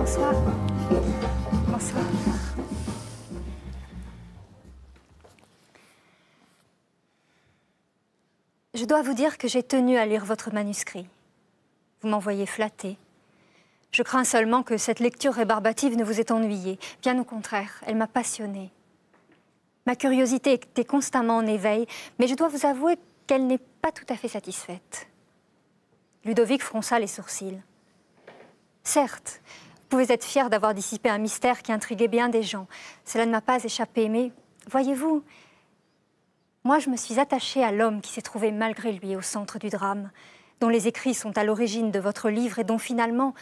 Bonsoir. Bonsoir. Je dois vous dire que j'ai tenu à lire votre manuscrit. Vous m'envoyez flatter. Je crains seulement que cette lecture rébarbative ne vous ait ennuyé. Bien au contraire, elle m'a passionnée. Ma curiosité était constamment en éveil, mais je dois vous avouer qu'elle n'est pas tout à fait satisfaite. Ludovic fronça les sourcils. Certes, vous pouvez être fier d'avoir dissipé un mystère qui intriguait bien des gens. Cela ne m'a pas échappé, mais voyez-vous, moi je me suis attachée à l'homme qui s'est trouvé malgré lui au centre du drame, dont les écrits sont à l'origine de votre livre et dont finalement,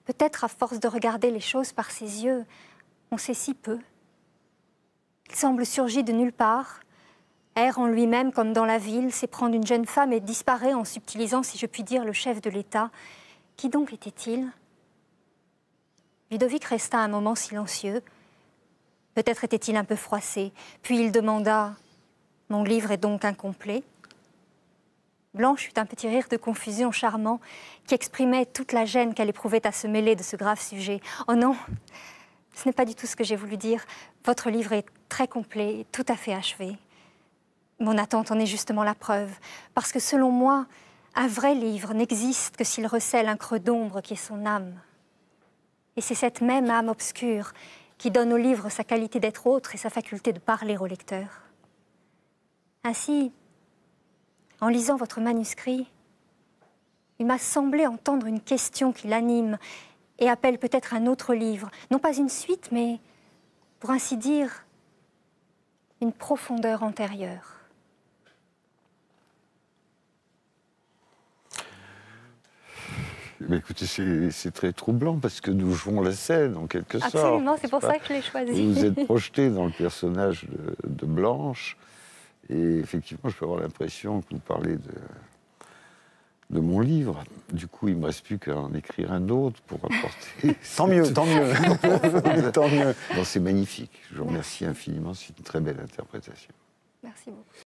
peut-être à force de regarder les choses par ses yeux, on sait si peu. Il semble surgir de nulle part, erre en lui-même comme dans la ville, s'éprend d'une jeune femme et disparaît en subtilisant, si je puis dire, le chef de l'État. Qui donc était-il ? Ludovic resta un moment silencieux. Peut-être était-il un peu froissé. Puis il demanda « Mon livre est donc incomplet ?» Blanche eut un petit rire de confusion charmant qui exprimait toute la gêne qu'elle éprouvait à se mêler de ce grave sujet. « Oh non, ce n'est pas du tout ce que j'ai voulu dire. Votre livre est très complet, tout à fait achevé. Mon attente en est justement la preuve. Parce que selon moi, un vrai livre n'existe que s'il recèle un creux d'ombre qui est son âme. Et c'est cette même âme obscure qui donne au livre sa qualité d'être autre et sa faculté de parler au lecteur. Ainsi, en lisant votre manuscrit, il m'a semblé entendre une question qui l'anime et appelle peut-être un autre livre. Non pas une suite, mais, pour ainsi dire, une profondeur antérieure. Mais écoutez, c'est très troublant parce que nous jouons la scène en quelque sorte. Absolument, c'est pour ça que je l'ai choisi. Vous vous êtes projeté dans le personnage de Blanche et effectivement, je peux avoir l'impression que vous parlez de mon livre. Du coup, il ne me reste plus qu'à en écrire un autre pour apporter... Tant mieux, tant mieux. Tant mieux. Bon, c'est magnifique. Je vous remercie infiniment. C'est une très belle interprétation. Merci beaucoup.